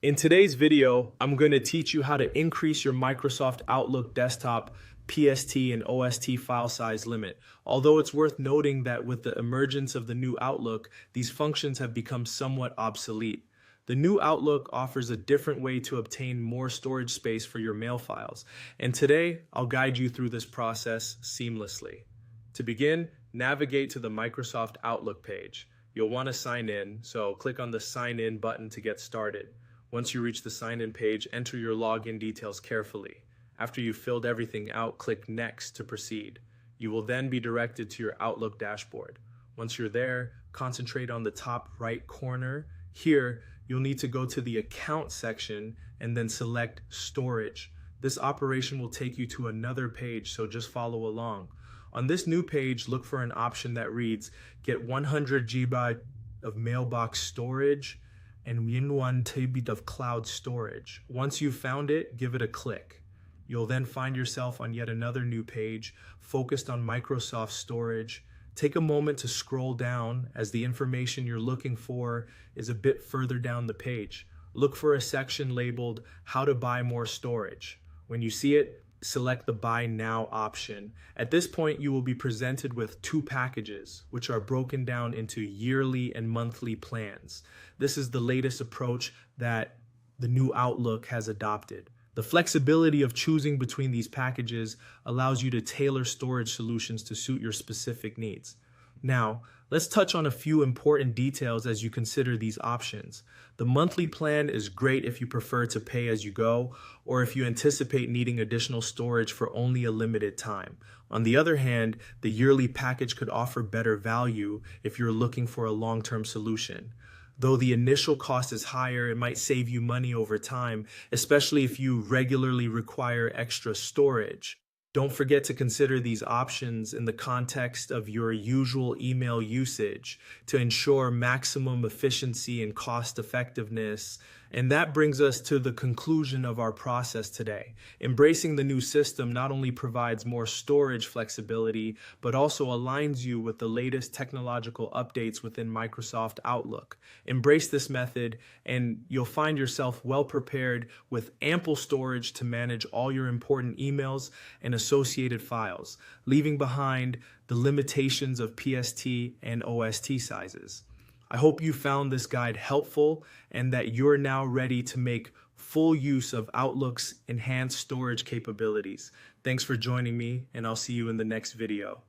In today's video, I'm going to teach you how to increase your Microsoft Outlook desktop PST and OST file size limit. Although it's worth noting that with the emergence of the new Outlook, these functions have become somewhat obsolete. The new Outlook offers a different way to obtain more storage space for your mail files, and today I'll guide you through this process seamlessly. To begin, navigate to the Microsoft Outlook page. You'll want to sign in, so click on the Sign In button to get started. Once you reach the sign-in page, enter your login details carefully. After you've filled everything out, click Next to proceed. You will then be directed to your Outlook dashboard. Once you're there, concentrate on the top right corner. Here, you'll need to go to the Account section and then select Storage. This operation will take you to another page, so just follow along. On this new page, look for an option that reads, Get 100 GB of mailbox storage and 1 TB of cloud storage. Once you've found it, give it a click. You'll then find yourself on yet another new page focused on Microsoft storage. Take a moment to scroll down as the information you're looking for is a bit further down the page. Look for a section labeled How to Buy More Storage. When you see it, select the Buy Now option. At this point, you will be presented with two packages, which are broken down into yearly and monthly plans. This is the latest approach that the new Outlook has adopted. The flexibility of choosing between these packages allows you to tailor storage solutions to suit your specific needs. Now, let's touch on a few important details as you consider these options. The monthly plan is great if you prefer to pay as you go, or if you anticipate needing additional storage for only a limited time. On the other hand, the yearly package could offer better value if you're looking for a long-term solution. Though the initial cost is higher, it might save you money over time, especially if you regularly require extra storage. Don't forget to consider these options in the context of your usual email usage to ensure maximum efficiency and cost effectiveness. And that brings us to the conclusion of our process today. Embracing the new system not only provides more storage flexibility, but also aligns you with the latest technological updates within Microsoft Outlook. Embrace this method and you'll find yourself well prepared with ample storage to manage all your important emails and associated files, leaving behind the limitations of PST and OST sizes. I hope you found this guide helpful and that you're now ready to make full use of Outlook's enhanced storage capabilities. Thanks for joining me, and I'll see you in the next video.